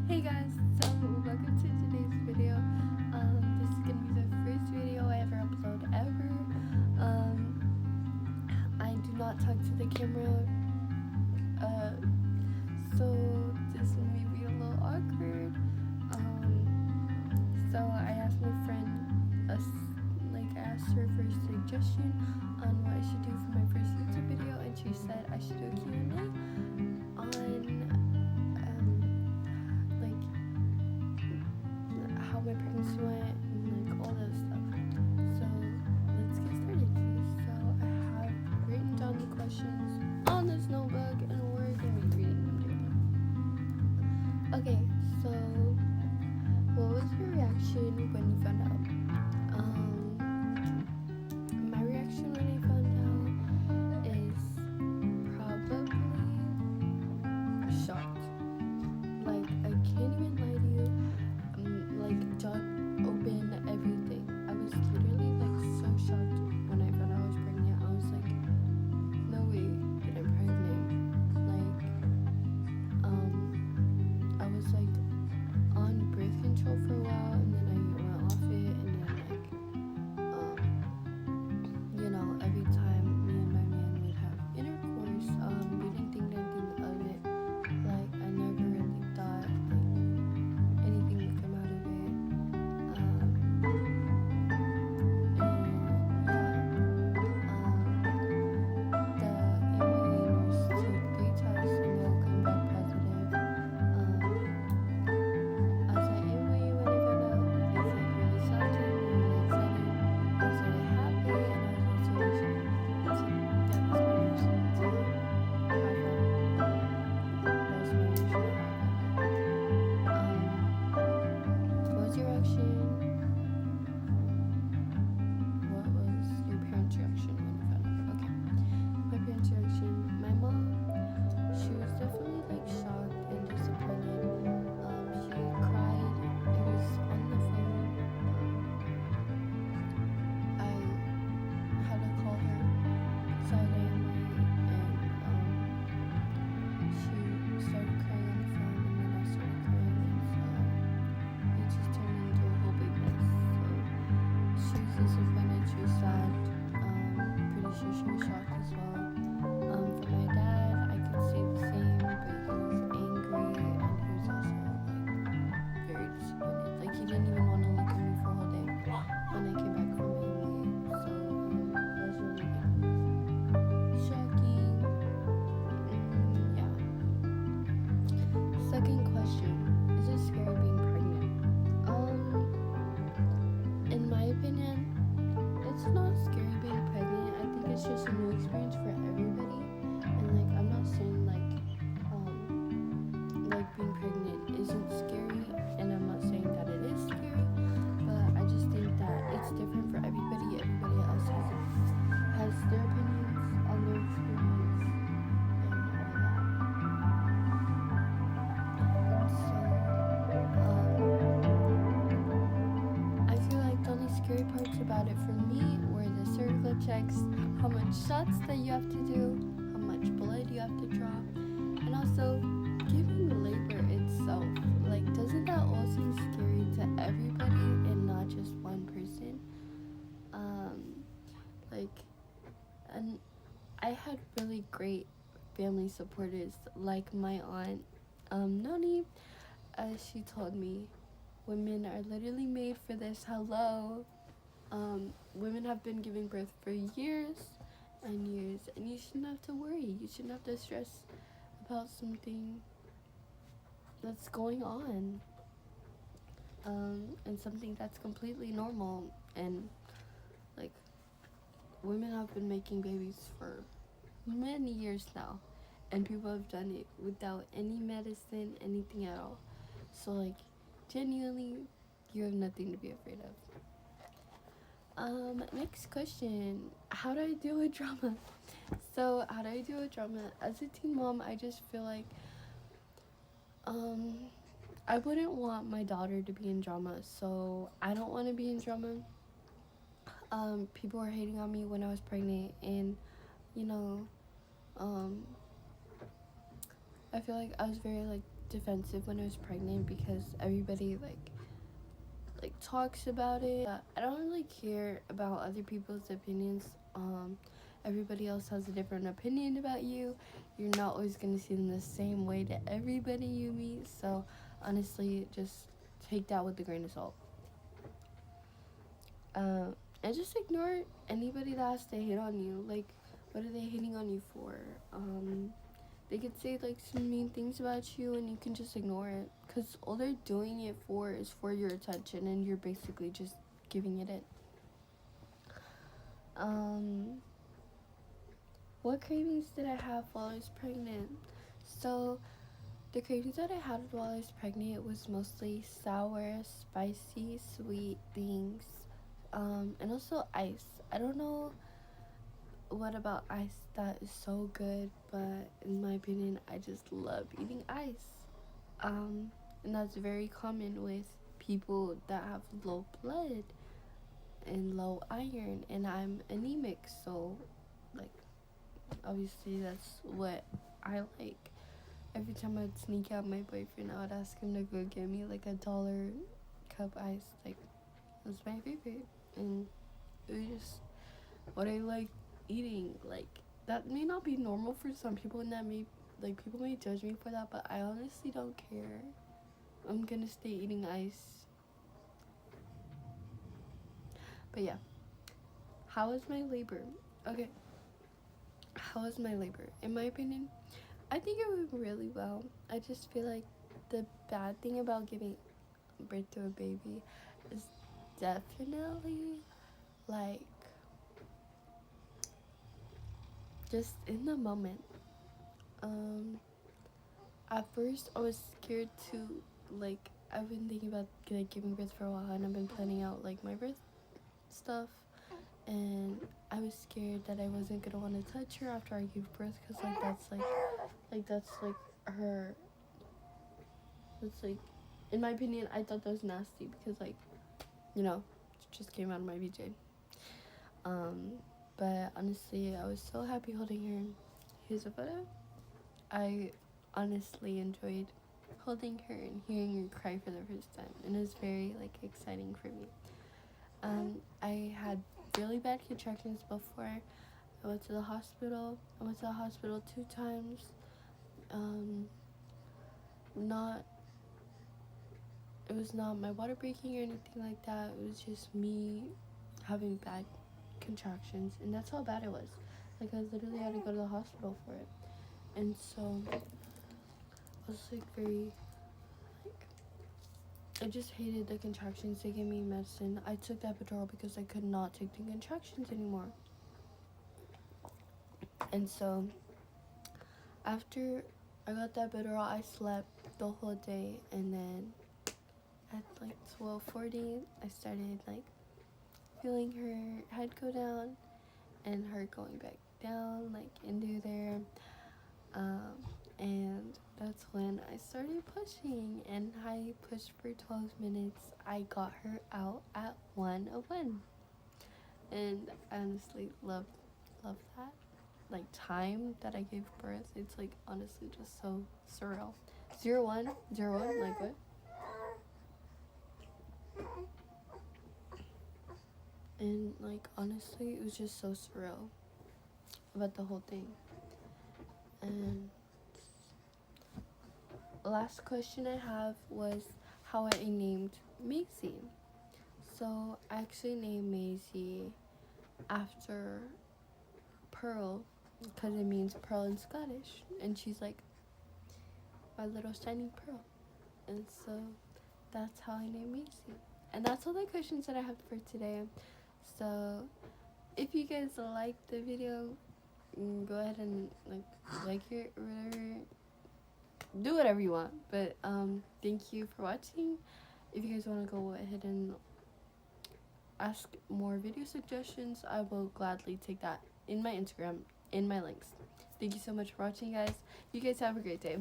Hey guys, so welcome to today's video. This is gonna be the first video I ever upload ever. I do not talk to the camera, uh, so this may be a little awkward. So I asked my friend, I asked her for a suggestion on what I should do for my first YouTube video, and she said I should do a Q&A on how my pregnancy went and all that stuff. So let's get started. So I have written down the questions on this notebook and we're gonna be reading them together. Okay, so what was your reaction when you found out? My reaction when I found out is probably shocked. Like, I can't even lie to you. Jaw open, everything. I was literally so shocked when I found out I was pregnant. I was like, no way that I'm pregnant. I was on birth control for a while, and then I went off it, and then every time me and my man would have intercourse, we didn't think anything of it. I never really thought anything would come out of it. Second question, is it scary being pregnant? In my opinion, it's not scary being pregnant. I think it's just a new experience for everybody. And I'm not saying being pregnant isn't scary, and I'm not saying that it is scary, but I just think that it's different for everybody. Everybody else has their opinions on their experience and all that. I feel like the only scary parts about it for me were the cervical checks, how much shots that you have to do, how much blood you have to draw, and also giving labor itself. Doesn't that all seem scary to everybody and not just one person? And I had really great family supporters, like my aunt, Noni. She told me, women are literally made for this. Hello. Women have been giving birth for years and years, and you shouldn't have to worry. You shouldn't have to stress about something that's going on, and something that's completely normal. And women have been making babies for many years now, and people have done it without any medicine, anything at all. So genuinely, you have nothing to be afraid of. Next question, how do I deal with drama? So how do I deal with drama? As a teen mom, I just feel I wouldn't want my daughter to be in drama, so I don't want to be in drama. People were hating on me when I was pregnant, and I feel like I was very defensive when I was pregnant because everybody talks about it. I don't really care about other people's opinions. Everybody else has a different opinion about you. You're not always gonna see them the same way to everybody you meet. So honestly, just take that with a grain of salt. And just ignore anybody that has to hate on you. Like, what are they hating on you for? They could say like some mean things about you, and you can just ignore it, because all they're doing it for is for your attention, and you're basically just giving it in. What cravings did I have while I was pregnant? So the cravings that I had while I was pregnant was mostly sour, spicy, sweet things, and also ice. I don't know what about ice that is so good, but in my opinion, I just love eating ice. And that's very common with people that have low blood and low iron, and I'm anemic, so like obviously that's what I like. Every time I'd sneak out my boyfriend, I would ask him to go get me like $1 cup ice. Like, it was my favorite, and it was just what I like eating. Like, that may not be normal for some people, and that may, like, people may judge me for that, but I honestly don't care. I'm gonna stay eating ice. But yeah, how was my labor? Okay, how was my labor? In my opinion, I think it went really well. I just feel like the bad thing about giving birth to a baby is definitely like just in the moment. At first I was scared to, like, I've been thinking about like giving birth for a while, and I've been planning out like my birth stuff, and I was scared that I wasn't gonna want to touch her after I gave birth, because that's like her, it's like, in my opinion, I thought that was nasty, because like, you know, it just came out of my BJ. But honestly, I was so happy holding her. Here's a photo. I honestly enjoyed holding her and hearing her cry for the first time, and it was very like exciting for me. I had really bad contractions before I went to the hospital. I went to the hospital 2 times. Not It was not my water breaking or anything like that. It was just me having bad contractions, and that's how bad it was. Like, I literally had to go to the hospital for it. And so I was like very, like, I just hated the contractions. They gave me medicine. I took the epidural because I could not take the contractions anymore. And so after I got the epidural, I slept the whole day, and then at like 12:40, I started like feeling her head go down and her going back down like into there. And that's when I started pushing, and I pushed for 12 minutes. I got her out at 1:01, and I honestly love that, like, time that I gave birth. It's like honestly just so surreal. 01, like what? And like honestly, it was just so surreal about the whole thing. And the last question I have was how I named Maisie. So I actually named Maisie after Pearl, because it means pearl in Scottish, and she's like my little shiny pearl. And so that's how I named Maisie. And that's all the questions that I have for today. So if you guys like the video, go ahead and like it or whatever. Do whatever you want. But thank you for watching. If you guys want to go ahead and ask more video suggestions, I will gladly take that in my Instagram, in my links. Thank you so much for watching, guys. You guys have a great day.